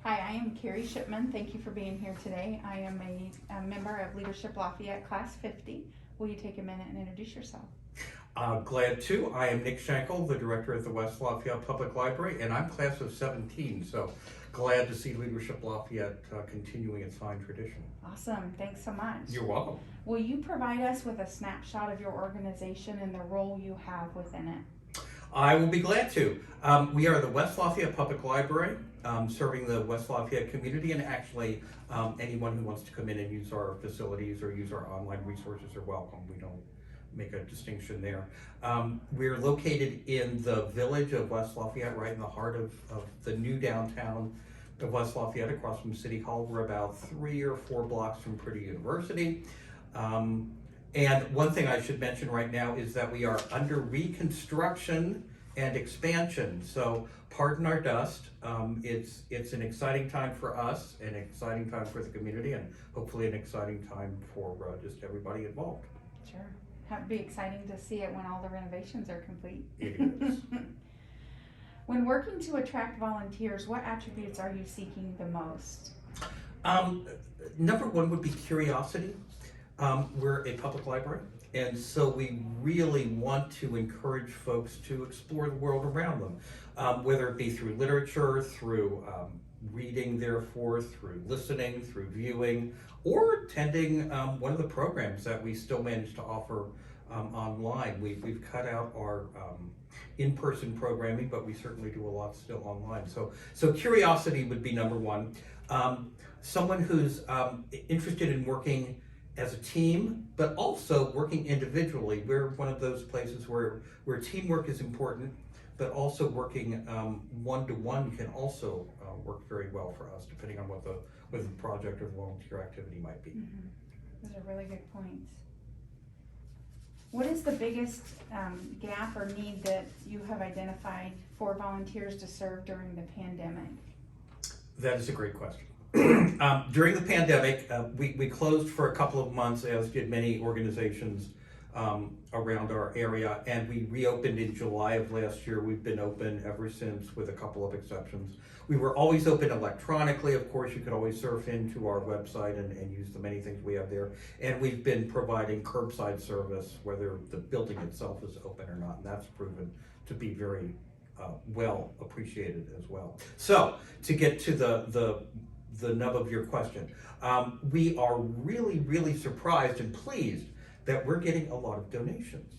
Hi, I am Carrie Shipman. Thank you for being here today. I am a member of Leadership Lafayette Class 50. Will you take a minute and introduce yourself? Glad to. I am Nick Schenkel, the director of the West Lafayette Public Library, and I'm class of 17, so glad to see Leadership Lafayette continuing its fine tradition. Awesome. Thanks so much. You're welcome. Will you provide us with a snapshot of your organization and the role you have within it? I will be glad to. We are the West Lafayette Public Library, serving the West Lafayette community, and actually anyone who wants to come in and use our facilities or use our online resources are welcome. We don't make a distinction there. We're located in the village of West Lafayette, right in the heart of the new downtown of West Lafayette, across from City Hall. We're about 3 or 4 blocks from Purdue University. And one thing I should mention right now is that we are under reconstruction and expansion. So pardon our dust. It's an exciting time for us, an exciting time for the community, and hopefully an exciting time for just everybody involved. Sure. It'd be exciting to see it when all the renovations are complete. It is. When working to attract volunteers, what attributes are you seeking the most? Number one would be curiosity. We're a public library, and so we really want to encourage folks to explore the world around them, whether it be through literature, through reading, therefore, through listening, through viewing, or attending one of the programs that we still manage to offer online. We've cut out our in-person programming, but we certainly do a lot still online. So curiosity would be number one. Someone who's interested in working as a team, but also working individually. We're one of those places where teamwork is important, but also working one-to-one can also work very well for us, depending on what the project or the volunteer activity might be. Mm-hmm. Those are really good points. What is the biggest gap or need that you have identified for volunteers to serve during the pandemic? That is a great question. During the pandemic, we closed for a couple of months, as did many organizations around our area, and we reopened in July of last year. We've been open ever since, with a couple of exceptions. We were always open electronically. Of course, you could always surf into our website and use the many things we have there. And we've been providing curbside service, whether the building itself is open or not, and that's proven to be very well appreciated as well. So, to get to the nub of your question, we are really surprised and pleased that we're getting a lot of donations.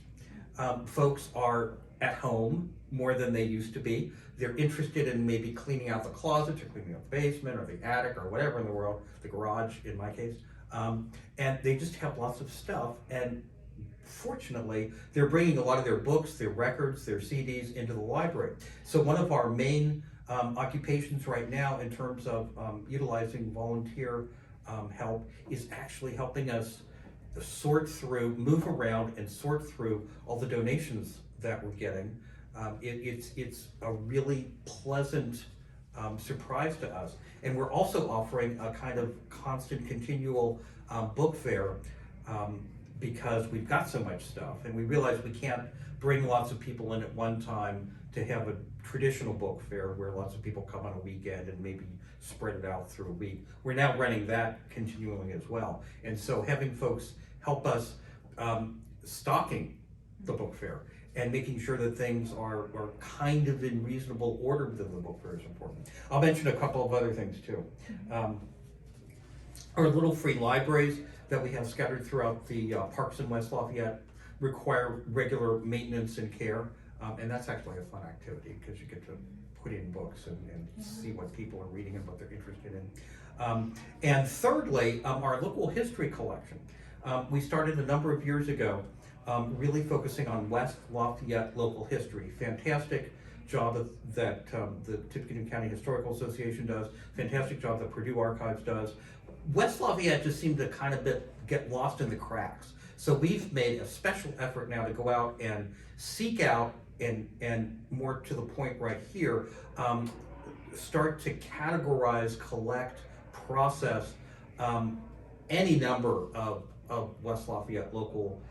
Folks are at home more than they used to be. They're interested in maybe cleaning out the closets or cleaning out the basement or the attic or whatever in the world, the garage in my case, and they just have lots of stuff. And fortunately, they're bringing a lot of their books, their records, their CDs into the library. So one of our main occupations right now in terms of utilizing volunteer help is actually helping us sort through, move around and sort through all the donations that we're getting. It's a really pleasant surprise to us. And we're also offering a kind of constant, continual book fair because we've got so much stuff, and we realize we can't bring lots of people in at one time to have a traditional book fair where lots of people come on a weekend and maybe spread it out through a week. We're now running that continually as well. And so having folks help us stocking the book fair and making sure that things are kind of in reasonable order within the book fair is important. I'll mention a couple of other things too. Our little free libraries that we have scattered throughout the parks in West Lafayette require regular maintenance and care. And that's actually a fun activity because you get to put in books and see what people are reading and what they're interested in. And thirdly, our local history collection. We started a number of years ago really focusing on West Lafayette local history. Fantastic job that the Tippecanoe County Historical Association does, fantastic job that Purdue Archives does. West Lafayette just seemed to kind of get lost in the cracks. So we've made a special effort now to go out and seek out and more to the point right here, start to categorize, collect, process any number of West Lafayette local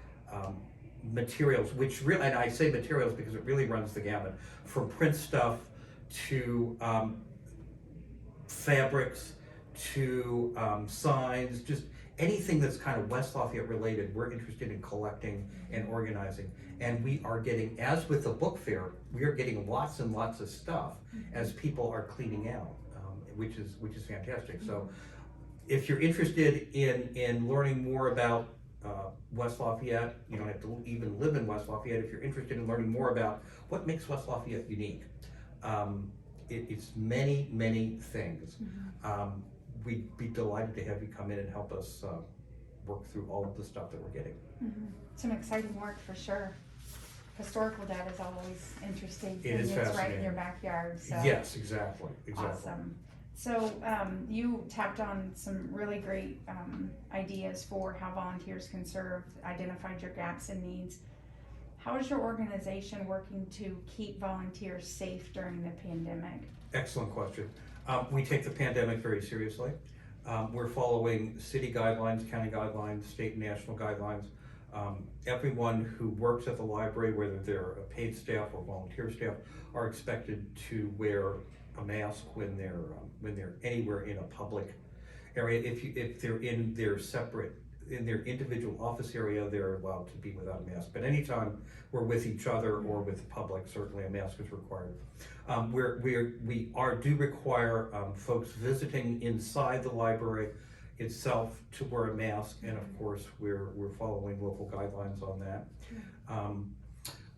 materials, which really, and I say materials because it really runs the gamut, from print stuff to fabrics to signs, just anything that's kind of West Lafayette related, we're interested in collecting and organizing. And we are getting, as with the book fair, we are getting lots and lots of stuff as people are cleaning out, which is fantastic. So if you're interested in learning more about West Lafayette, you don't have to even live in West Lafayette. If you're interested in learning more about what makes West Lafayette unique, it's many, many things. We'd be delighted to have you come in and help us work through all of the stuff that we're getting. Some exciting work for sure. Historical data is always interesting. It is It's right in fascinating. your backyard. So. Yes, exactly. Awesome. So you tapped on some really great ideas for how volunteers can serve, identified your gaps and needs. How is your organization working to keep volunteers safe during the pandemic? Excellent question. We take the pandemic very seriously. We're following city guidelines, county guidelines, state and national guidelines. Everyone who works at the library, whether they're a paid staff or volunteer staff, are expected to wear a mask when they're anywhere in a public area. If they're in their individual office area, they're allowed to be without a mask. But anytime we're with each other or with the public, certainly a mask is required. We do require folks visiting inside the library itself to wear a mask, and of course we're following local guidelines on that.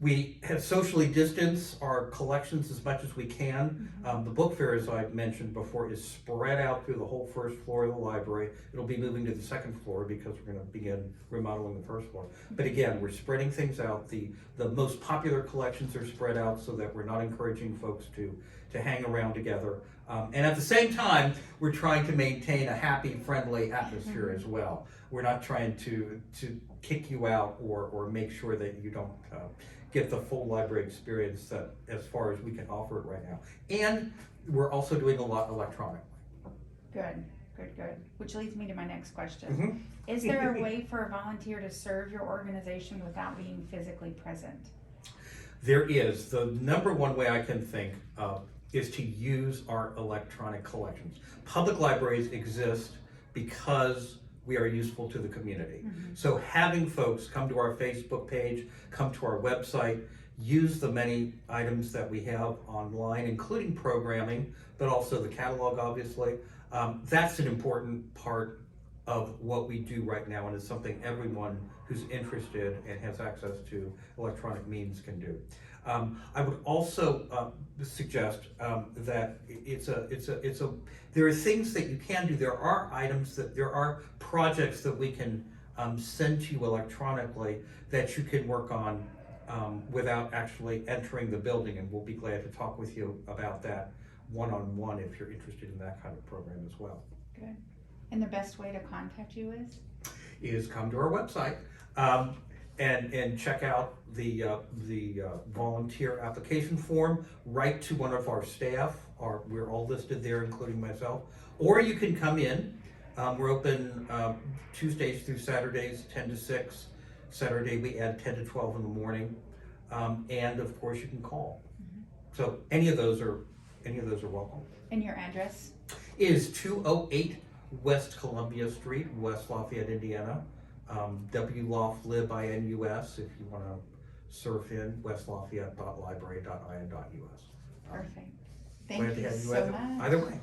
We have socially distanced our collections as much as we can. The book fair, as I mentioned before, is spread out through the whole first floor of the library. It'll be moving to the second floor because we're going to begin remodeling the first floor. But again, we're spreading things out. The most popular collections are spread out so that we're not encouraging folks to hang around together. And at the same time, we're trying to maintain a happy, friendly atmosphere as well. We're not trying to kick you out or make sure that you don't get the full library experience that as far as we can offer it right now. And we're also doing a lot electronically. Good. Which leads me to my next question. Is there a way for a volunteer to serve your organization without being physically present? There is. The number one way I can think of is to use our electronic collections. Public libraries exist because we are useful to the community. So having folks come to our Facebook page, come to our website, use the many items that we have online, including programming, but also the catalog, obviously. That's an important part of what we do right now, and it's something everyone who's interested and has access to electronic means can do. I would also suggest that there are things that you can do. There are projects that we can send to you electronically that you can work on without actually entering the building, and we'll be glad to talk with you about that one-on-one if you're interested in that kind of program as well. Good. And the best way to contact you is come to our website and check out the volunteer application form. Write to one of our staff. We're all listed there, including myself. Or you can come in. We're open Tuesdays through Saturdays, 10 to 6. Saturday we add 10 to 12 in the morning. And of course you can call. So any of those are welcome. and your address? Is 208 West Columbia Street, West Lafayette, Indiana. WLAFLIBINUS if you want to surf in, westlafayette.library.in.us. Perfect. Thank you so much. Either way.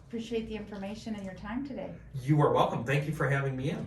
Appreciate the information and your time today. You are welcome. Thank you for having me in.